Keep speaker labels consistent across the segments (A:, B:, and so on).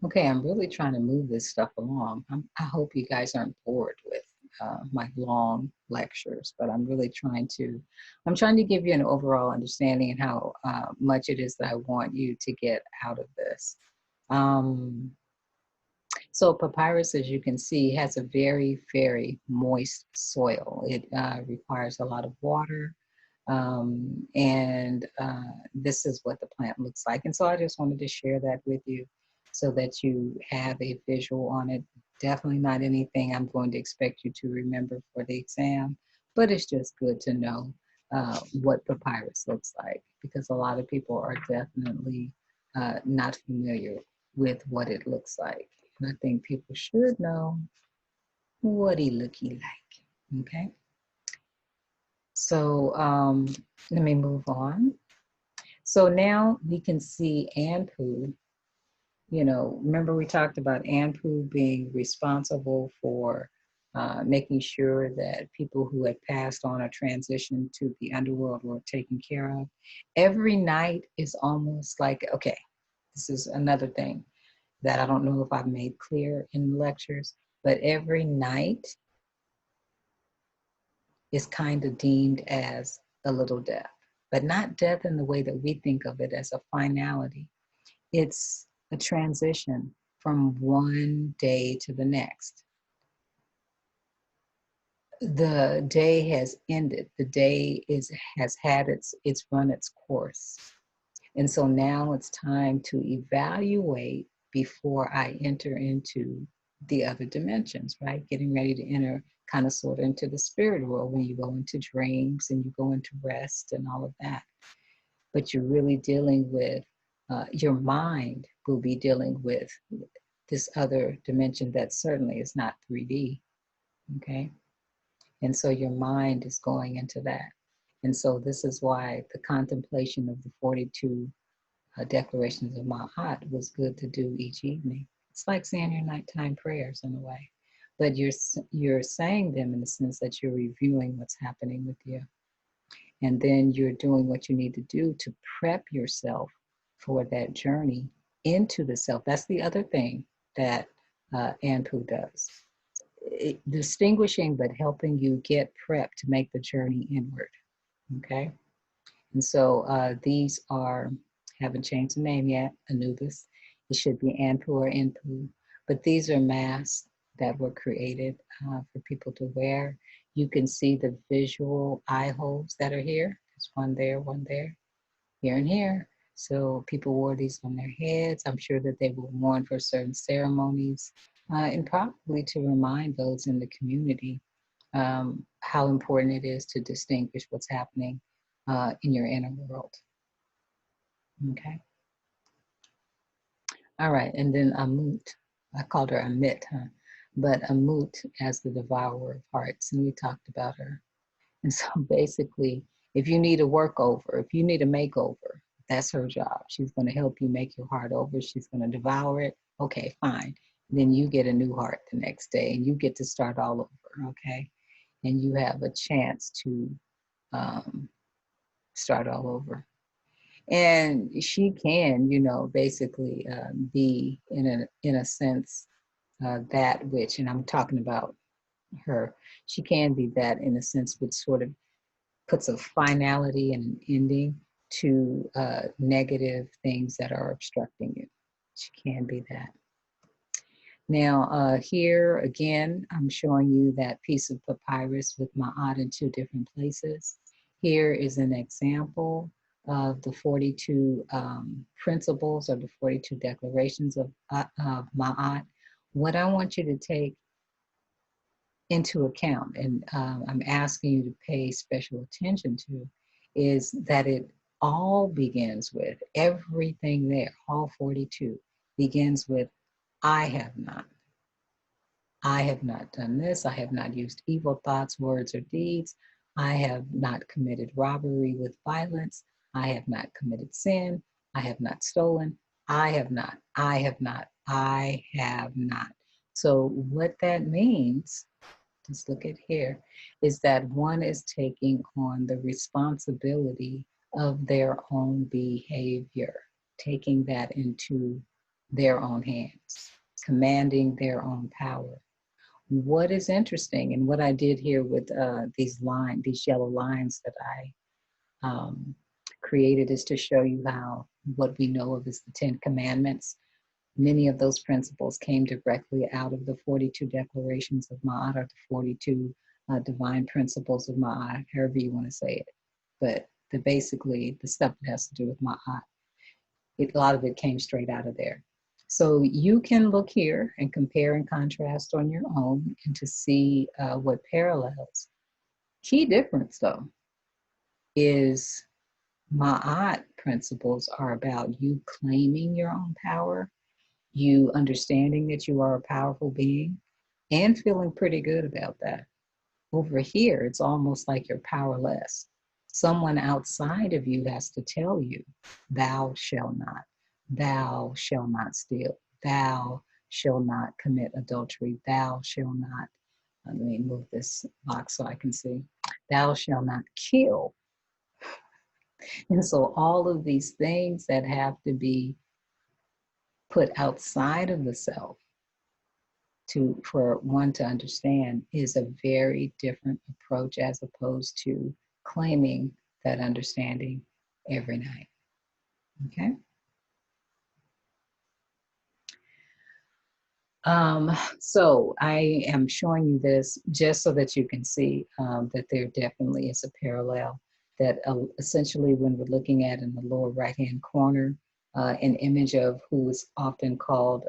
A: Okay, I'm really trying to move this stuff along. I hope you guys aren't bored with my long lectures, but I'm trying to give you an overall understanding and how much it is that I want you to get out of this. Um, so papyrus, as you can see, has a very, very moist soil. It requires a lot of water, and this is what the plant looks like. And so I just wanted to share that with you so that you have a visual on it. Definitely not anything I'm going to expect you to remember for the exam, but it's just good to know what papyrus looks like, because a lot of people are definitely not familiar with what it looks like. And I think people should know what he looky like. Okay. So let me move on. So now we can see Anpu. You know, remember we talked about Anpu being responsible for making sure that people who had passed on or transitioned to the underworld were taken care of. Every night is almost like, okay, this is another thing that I don't know if I've made clear in lectures, but every night is kind of deemed as a little death, but not death in the way that we think of it as a finality. It's a transition from one day to the next. The day has ended. The day has had it's run its course. And so now it's time to evaluate before I enter into the other dimensions, right? Getting ready to enter kind of sort of into the spirit world when you go into dreams and you go into rest and all of that. But you're really dealing with, your mind will be dealing with this other dimension that certainly is not 3D, okay? And so your mind is going into that. And so this is why the contemplation of the 42 declarations of Maat was good to do each evening. It's like saying your nighttime prayers in a way, but you're saying them in the sense that you're reviewing what's happening with you, and then you're doing what you need to do to prep yourself for that journey into the self. That's the other thing that Anpu does. Distinguishing, but helping you get prepped to make the journey inward. Okay. And so these are, haven't changed the name yet, Anubis. It should be Anpu or Inpu. But these are masks that were created for people to wear. You can see the visual eye holes that are here. There's one there, here and here. So people wore these on their heads. I'm sure that they were worn for certain ceremonies and probably to remind those in the community how important it is to distinguish what's happening in your inner world. Okay. All right. And then Ammut, I called her Ammut, huh? But Ammut as the devourer of hearts, and we talked about her. And so basically, if you need a workover, if you need a makeover, that's her job. She's going to help you make your heart over. She's going to devour it. Okay, fine. Then you get a new heart the next day and you get to start all over. Okay. And you have a chance to um, start all over. And she can, you know, basically be in a sense that which, and I'm talking about her, she can be that in a sense which sort of puts a finality and an ending to negative things that are obstructing you. She can be that. Now, here again, I'm showing you that piece of papyrus with Maat in two different places. Here is an example of the 42 principles or the 42 declarations of Maat. What I want you to take into account, and I'm asking you to pay special attention to, is that it all begins with, everything there, all 42, begins with, I have not. I have not done this. I have not used evil thoughts, words, or deeds. I have not committed robbery with violence. I have not committed sin. I have not stolen. I have not. I have not. I have not. So, what that means, just look at here, is that one is taking on the responsibility of their own behavior, taking that into their own hands, commanding their own power. What is interesting, and what I did here with these yellow lines that I created, is to show you how what we know of as the 10 Commandments, many of those principles came directly out of the 42 declarations of Maat, or the 42 divine principles of Maat, however you want to say it. But basically, the stuff that has to do with Maat, a lot of it came straight out of there. So you can look here and compare and contrast on your own, and to see what parallels. Key difference, though, is Ma'at principles are about you claiming your own power, you understanding that you are a powerful being, and feeling pretty good about that. Over here, it's almost like you're powerless. Someone outside of you has to tell you, thou shalt not steal, thou shalt not commit adultery, thou shalt not, let me move this box so I can see, thou shalt not kill. And so all of these things that have to be put outside of the self for one to understand is a very different approach, as opposed to claiming that understanding every night. Okay. So I am showing you this just so that you can see that there definitely is a parallel, that essentially when we're looking at in the lower right-hand corner, an image of who is often called,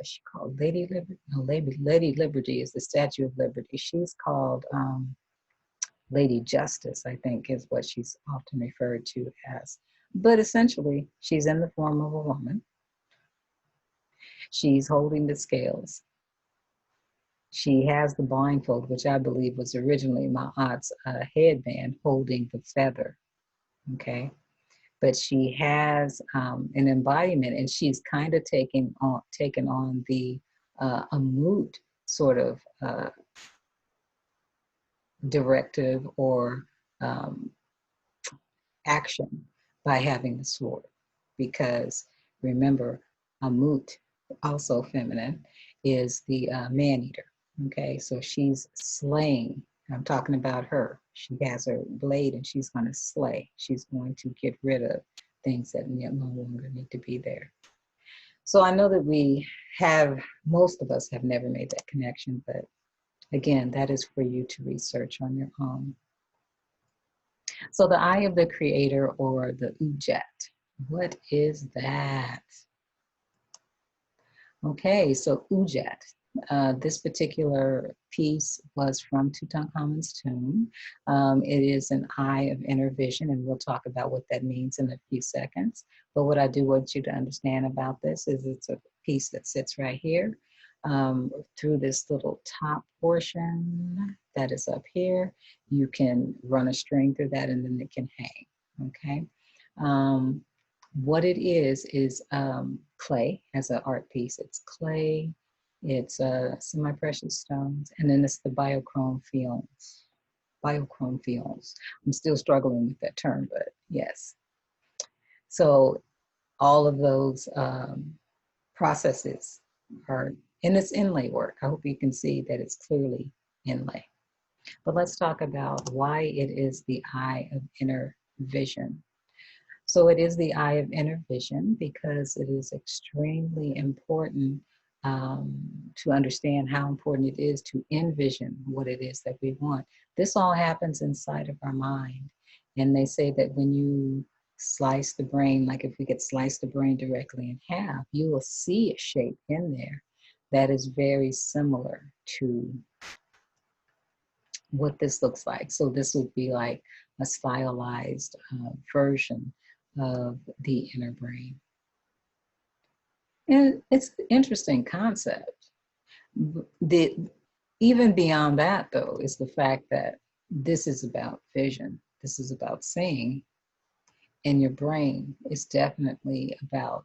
A: she called Lady Liberty. No, Lady Liberty is the Statue of Liberty. She's called Lady Justice, I think, is what she's often referred to as. But essentially, she's in the form of a woman. She's holding the scales. She has the blindfold, which I believe was originally my aunt's headband holding the feather. Okay. But she has an embodiment, and she's kind of taken on the Ammut sort of directive or action by having the sword. Because remember, Ammut, also feminine, is the man-eater. Okay, so she's slaying. I'm talking about her. She has her blade and she's going to slay. She's going to get rid of things that no longer need to be there. So I know that most of us have never made that connection, but again, that is for you to research on your own. So the eye of the creator, or the udjat, what is that? Okay, so udjat. This particular piece was from Tutankhamun's tomb. It is an eye of inner vision, and we'll talk about what that means in a few seconds. But what I do want you to understand about this is it's a piece that sits right here through this little top portion that is up here. You can run a string through that, and then it can hang, okay? What it is clay as an art piece. It's clay, it's semi-precious stones, and then it's the biochrome films. Biochrome films. I'm still struggling with that term, but yes. So all of those processes are in this inlay work. I hope you can see that it's clearly inlay. But let's talk about why it is the eye of inner vision. So it is the eye of inner vision because it is extremely important to understand how important it is to envision what it is that we want. This all happens inside of our mind. And they say that when you slice the brain, like if we could slice the brain directly in half, you will see a shape in there that is very similar to what this looks like. So this would be like a stylized version of the inner brain. And it's an interesting concept. Even beyond that, though, is the fact that this is about vision. This is about seeing. And your brain is definitely about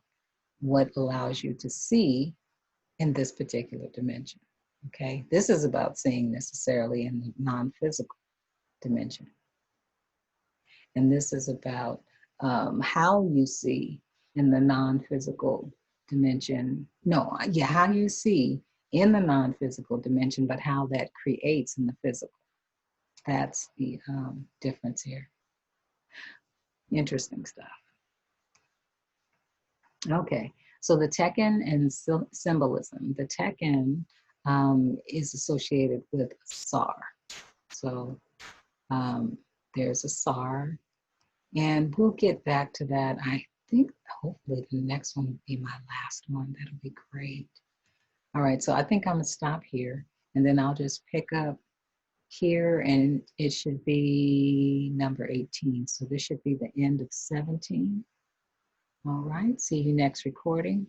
A: what allows you to see in this particular dimension. Okay, this is about seeing necessarily in the non-physical dimension. And this is about how you see in the non-physical dimension. No, yeah, how you see in the non-physical dimension, but how that creates in the physical. That's the difference here. Interesting stuff. Okay, so the Tekken and symbolism. The Tekken is associated with Sar. So there's a Sar, and we'll get back to that. I think hopefully the next one will be my last one. That'll be great. All right, so I think I'm gonna stop here, and then I'll just pick up here, and it should be number 18. So this should be the end of 17. All right, see you next recording.